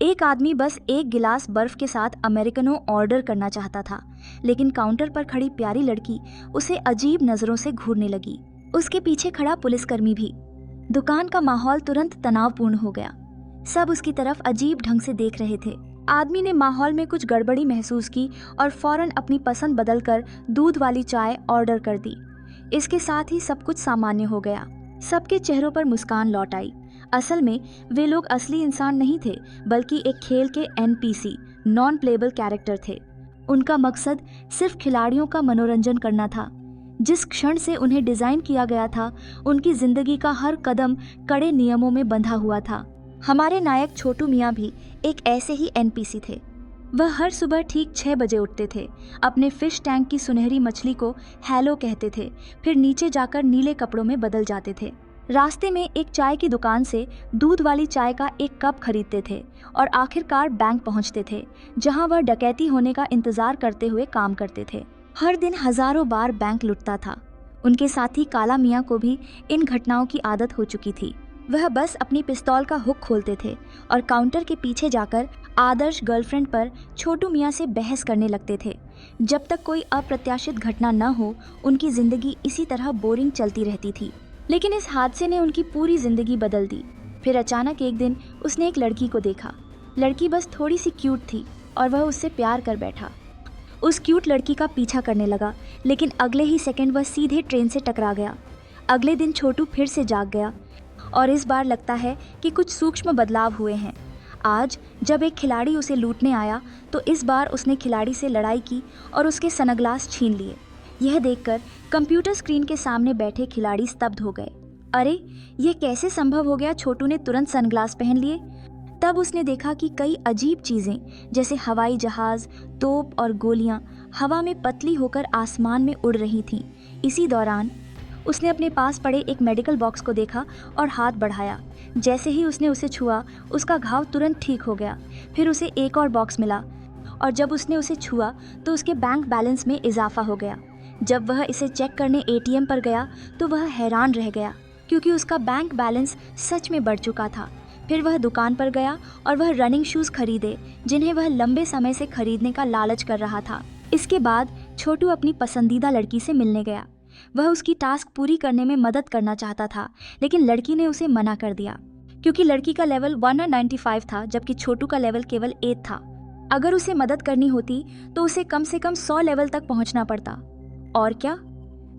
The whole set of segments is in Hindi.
एक आदमी बस एक गिलास बर्फ के साथ अमेरिकनो ऑर्डर करना चाहता था, लेकिन काउंटर पर खड़ी प्यारी लड़की उसे अजीब नजरों से घूरने लगी। उसके पीछे खड़ा पुलिसकर्मी भी। दुकान का माहौल तुरंत तनावपूर्ण हो गया। सब उसकी तरफ अजीब ढंग से देख रहे थे। आदमी ने माहौल में कुछ गड़बड़ी महसूस की और फौरन अपनी पसंद बदलकर दूध वाली चाय ऑर्डर कर दी। इसके साथ ही सब कुछ सामान्य हो गया। सबके चेहरों पर मुस्कान लौट आई। असल में वे लोग असली इंसान नहीं थे, बल्कि एक खेल के एनपीसी, नॉन प्लेबल कैरेक्टर थे। उनका मकसद सिर्फ खिलाड़ियों का मनोरंजन करना था। जिस क्षण से उन्हें डिजाइन किया गया था, उनकी जिंदगी का हर कदम कड़े नियमों में बंधा हुआ था। हमारे नायक छोटू मियाँ भी एक ऐसे ही एनपीसी थे। वह हर सुबह ठीक 6 बजे उठते थे, अपने फिश टैंक की सुनहरी मछली को हेलो कहते थे, फिर नीचे जाकर नीले कपड़ों में बदल जाते थे। रास्ते में एक चाय की दुकान से दूध वाली चाय का एक कप खरीदते थे और आखिरकार बैंक पहुंचते थे, जहां वह डकैती होने का इंतजार करते हुए काम करते थे। हर दिन हजारों बार बैंक लुटता था। उनके साथी काला मियाँ को भी इन घटनाओं की आदत हो चुकी थी। वह बस अपनी पिस्तौल का हुक खोलते थे और काउंटर के पीछे जाकर आदर्श गर्लफ्रेंड पर छोटू मियाँ से बहस करने लगते थे। जब तक कोई अप्रत्याशित घटना न हो, उनकी जिंदगी इसी तरह बोरिंग चलती रहती थी। लेकिन इस हादसे ने उनकी पूरी जिंदगी बदल दी। फिर अचानक एक दिन उसने एक लड़की को देखा। लड़की बस थोड़ी सी क्यूट थी और वह उससे प्यार कर बैठा। उस क्यूट लड़की का पीछा करने लगा, लेकिन अगले ही सेकंड वह सीधे ट्रेन से टकरा गया। अगले दिन छोटू फिर से जाग गया और इस बार लगता है कि कुछ सूक्ष्म बदलाव हुए हैं। आज जब एक खिलाड़ी उसे लूटने आया, तो इस बार उसने खिलाड़ी से लड़ाई की और उसके सनग्लास छीन लिए। यह देखकर कंप्यूटर स्क्रीन के सामने बैठे खिलाड़ी स्तब्ध हो गए। अरे, यह कैसे संभव हो गया? छोटू ने तुरंत सनग्लास पहन लिए। तब उसने देखा कि कई अजीब चीजें, जैसे हवाई जहाज, तोप और गोलियां हवा में पतली होकर आसमान में उड़ रही थीं। इसी दौरान उसने अपने पास पड़े एक मेडिकल बॉक्स को देखा और हाथ बढ़ाया। जैसे ही उसने उसे छुआ, उसका घाव तुरंत ठीक हो गया। फिर उसे एक और बॉक्स मिला और जब उसने उसे छुआ तो उसके बैंक बैलेंस में इजाफा हो गया। जब वह इसे चेक करने एटीएम पर गया तो वह हैरान रह गया, क्योंकि उसका बैंक बैलेंस सच में बढ़ चुका था। फिर वह दुकान पर गया और वह रनिंग शूज़ खरीदे, जिन्हें वह लंबे समय से खरीदने का लालच कर रहा था। इसके बाद छोटू अपनी पसंदीदा लड़की से मिलने गया। वह उसकी टास्क पूरी करने में मदद करना चाहता था, लेकिन लड़की ने उसे मना कर दिया, क्योंकि लड़की का लेवल 195 था, जबकि छोटू का लेवल केवल 8 था। अगर उसे मदद करनी होती तो उसे कम से कम 100 लेवल तक पहुंचना पड़ता। और क्या,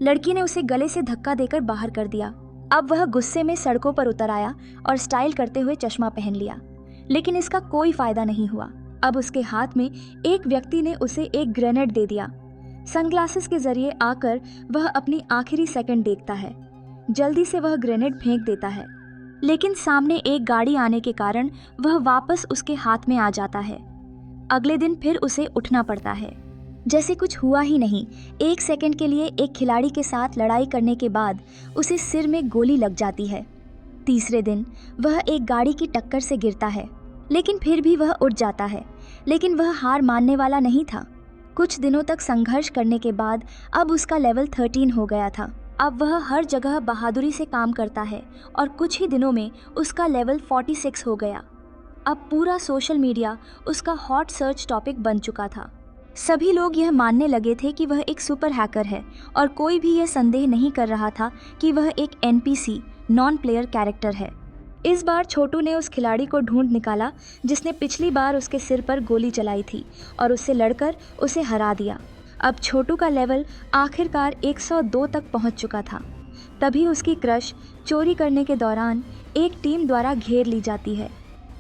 लड़की ने उसे गले से धक्का देकर बाहर कर दिया। अब वह गुस्से में सड़कों पर उतर आया और स्टाइल करते हुए चश्मा पहन लिया, लेकिन इसका कोई फायदा नहीं हुआ। अब उसके हाथ में एक व्यक्ति ने उसे एक ग्रेनेड दे दिया। सनग्लासेस के जरिए आकर वह अपनी आखिरी सेकंड देखता है। जल्दी से वह ग्रेनेड फेंक देता है, लेकिन सामने एक गाड़ी आने के कारण वह वापस उसके हाथ में आ जाता है। अगले दिन फिर उसे उठना पड़ता है, जैसे कुछ हुआ ही नहीं। 1 सेकंड के लिए एक खिलाड़ी के साथ लड़ाई करने के बाद उसे सिर में गोली लग जाती है। तीसरे दिन वह एक गाड़ी की टक्कर से गिरता है, लेकिन फिर भी वह उठ जाता है। लेकिन वह हार मानने वाला नहीं था। कुछ दिनों तक संघर्ष करने के बाद अब उसका लेवल 13 हो गया था। अब वह हर जगह बहादुरी से काम करता है और कुछ ही दिनों में उसका लेवल 46 हो गया। अब पूरा सोशल मीडिया उसका हॉट सर्च टॉपिक बन चुका था। सभी लोग यह मानने लगे थे कि वह एक सुपर हैकर है और कोई भी यह संदेह नहीं कर रहा था कि वह एक एनपीसी, नॉन प्लेयर कैरेक्टर है। इस बार छोटू ने उस खिलाड़ी को ढूंढ निकाला जिसने पिछली बार उसके सिर पर गोली चलाई थी और उससे लड़कर उसे हरा दिया। अब छोटू का लेवल आखिरकार 102 तक पहुंच चुका था। तभी उसकी क्रश चोरी करने के दौरान एक टीम द्वारा घेर ली जाती है।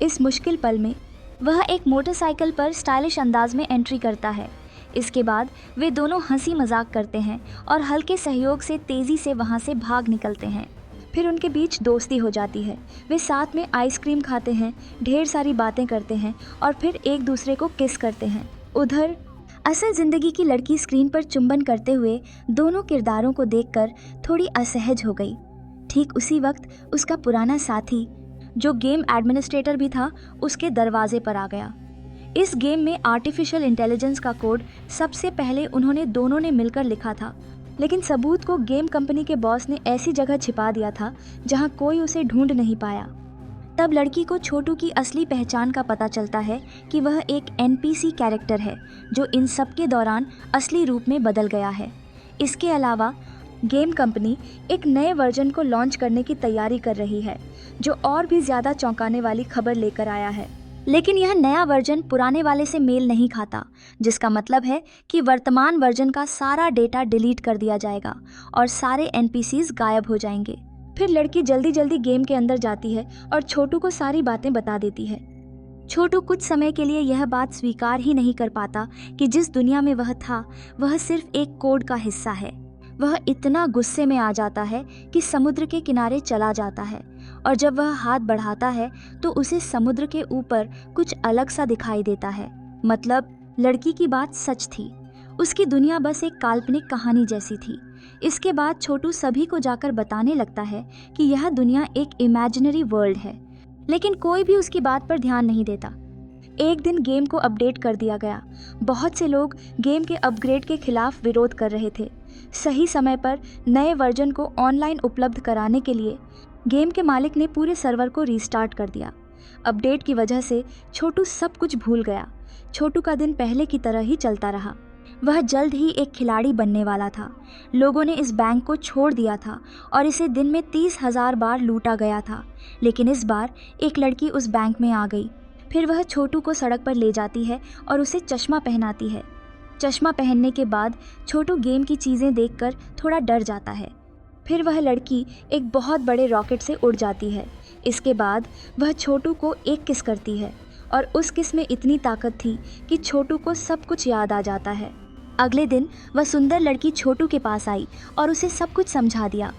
इस मुश्किल पल में वह एक मोटरसाइकिल पर स्टाइलिश अंदाज में एंट्री करता है। इसके बाद वे दोनों हंसी मजाक करते हैं और हल्के सहयोग से तेज़ी से वहाँ से भाग निकलते हैं। फिर उनके बीच दोस्ती हो जाती है। वे साथ में आइसक्रीम खाते हैं, ढेर सारी बातें करते हैं और फिर एक दूसरे को किस करते हैं। उधर असल ज़िंदगी की लड़की स्क्रीन पर चुंबन करते हुए दोनों किरदारों को देखकर थोड़ी असहज हो गई। ठीक उसी वक्त उसका पुराना साथी, जो गेम एडमिनिस्ट्रेटर भी था, उसके दरवाजे पर आ गया। इस गेम में आर्टिफिशियल इंटेलिजेंस का कोड सबसे पहले उन्होंने दोनों ने मिलकर लिखा था, लेकिन सबूत को गेम कंपनी के बॉस ने ऐसी जगह छिपा दिया था जहां कोई उसे ढूंढ नहीं पाया। तब लड़की को छोटू की असली पहचान का पता चलता है कि वह एक एनपीसी कैरेक्टर है जो इन सब के दौरान असली रूप में बदल गया है। इसके अलावा गेम कंपनी एक नए वर्जन को लॉन्च करने की तैयारी कर रही है जो और भी ज़्यादा चौंकाने वाली खबर लेकर आया है। लेकिन यह नया वर्जन पुराने वाले से मेल नहीं खाता, जिसका मतलब है कि वर्तमान वर्जन का सारा डेटा डिलीट कर दिया जाएगा और सारे एनपीसीज गायब हो जाएंगे। फिर लड़की जल्दी जल्दी गेम के अंदर जाती है और छोटू को सारी बातें बता देती है। छोटू कुछ समय के लिए यह बात स्वीकार ही नहीं कर पाता कि जिस दुनिया में वह था वह सिर्फ एक कोड का हिस्सा है। वह इतना गुस्से में आ जाता है कि समुद्र के किनारे चला जाता है और जब वह हाथ बढ़ाता है तो उसे समुद्र के ऊपर कुछ अलग सा दिखाई देता है। मतलब लड़की की बात सच थी, उसकी दुनिया बस एक काल्पनिक कहानी जैसी थी। इसके बाद छोटू सभी को जाकर बताने लगता है कि यह दुनिया एक इमेजिनरी वर्ल्ड है, लेकिन कोई भी उसकी बात पर ध्यान नहीं देता। एक दिन गेम को अपडेट कर दिया गया। बहुत से लोग गेम के अपग्रेड के खिलाफ विरोध कर रहे थे। सही समय पर नए वर्जन को ऑनलाइन उपलब्ध कराने के लिए गेम के मालिक ने पूरे सर्वर को रीस्टार्ट कर दिया। अपडेट की वजह से छोटू सब कुछ भूल गया। छोटू का दिन पहले की तरह ही चलता रहा। वह जल्द ही एक खिलाड़ी बनने वाला था। लोगों ने इस बैंक को छोड़ दिया था और इसे दिन में 30,000 बार लूटा गया था, लेकिन इस बार एक लड़की उस बैंक में आ गई। फिर वह छोटू को सड़क पर ले जाती है और उसे चश्मा पहनाती है। चश्मा पहनने के बाद छोटू गेम की चीज़ें देखकर थोड़ा डर जाता है। फिर वह लड़की एक बहुत बड़े रॉकेट से उड़ जाती है। इसके बाद वह छोटू को एक किस करती है और उस किस में इतनी ताकत थी कि छोटू को सब कुछ याद आ जाता है। अगले दिन वह सुंदर लड़की छोटू के पास आई और उसे सब कुछ समझा दिया।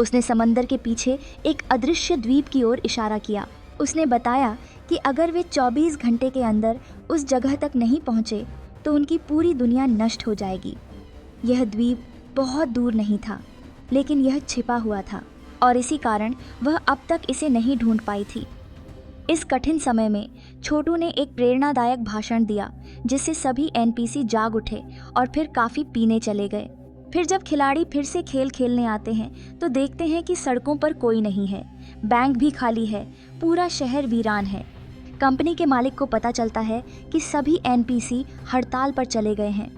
उसने समंदर के पीछे एक अदृश्य द्वीप की ओर इशारा किया। उसने बताया कि अगर वे 24 घंटे के अंदर उस जगह तक नहीं पहुँचे तो उनकी पूरी दुनिया नष्ट हो जाएगी। यह द्वीप बहुत दूर नहीं था, लेकिन यह छिपा हुआ था और इसी कारण वह अब तक इसे नहीं ढूंढ पाई थी। इस कठिन समय में छोटू ने एक प्रेरणादायक भाषण दिया जिससे सभी एनपीसी जाग उठे और फिर काफ़ी पीने चले गए। फिर जब खिलाड़ी फिर से खेल खेलने आते हैं तो देखते हैं कि सड़कों पर कोई नहीं है, बैंक भी खाली है, पूरा शहर वीरान है। कंपनी के मालिक को पता चलता है कि सभी एनपीसी हड़ताल पर चले गए हैं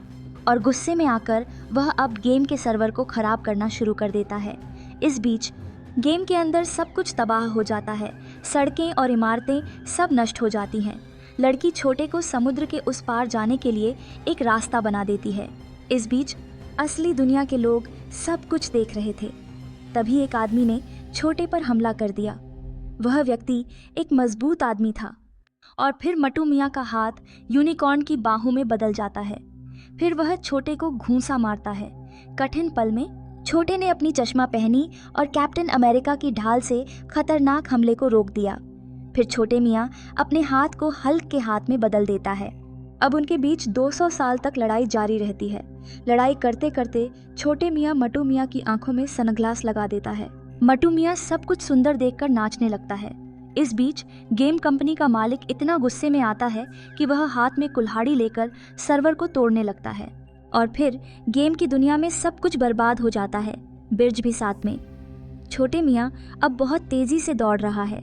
और गुस्से में आकर वह अब गेम के सर्वर को ख़राब करना शुरू कर देता है। इस बीच गेम के अंदर सब कुछ तबाह हो जाता है। सड़कें और इमारतें सब नष्ट हो जाती हैं। लड़की छोटे को समुद्र के उस पार जाने के लिए एक रास्ता बना देती है। इस बीच असली दुनिया के लोग सब कुछ देख रहे थे। तभी एक आदमी ने छोटे पर हमला कर दिया। वह व्यक्ति एक मजबूत आदमी था और फिर मटू मियाँ का हाथ यूनिकॉर्न की बाहों में बदल जाता है। फिर वह छोटे को घूंसा मारता है। कठिन पल में छोटे ने अपनी चश्मा पहनी और कैप्टन अमेरिका की ढाल से खतरनाक हमले को रोक दिया। फिर छोटे मियाँ अपने हाथ को हल्क के हाथ में बदल देता है। अब उनके बीच 200 साल तक लड़ाई जारी रहती है। लड़ाई करते करते छोटे मियाँ मटू मियाँ की आंखों में सनग्लास लगा देता है। मटू मियाँ सब कुछ सुंदर देखकर नाचने लगता है। इस बीच गेम कंपनी का मालिक इतना गुस्से में आता है कि वह हाथ में कुल्हाड़ी लेकर सर्वर को तोड़ने लगता है और फिर गेम की दुनिया में सब कुछ बर्बाद हो जाता है, बिर्ज भी साथ में। छोटे मियाँ अब बहुत तेज़ी से दौड़ रहा है।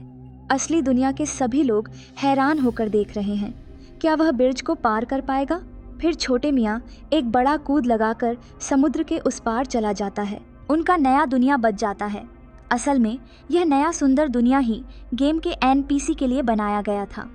असली दुनिया के सभी लोग हैरान होकर देख रहे हैं। क्या वह बिर्ज को पार कर पाएगा? फिर छोटे मियाँ एक बड़ा कूद लगाकर समुद्र के उस पार चला जाता है। उनका नया दुनिया बच जाता है। असल में यह नया सुंदर दुनिया ही गेम के एनपीसी के लिए बनाया गया था।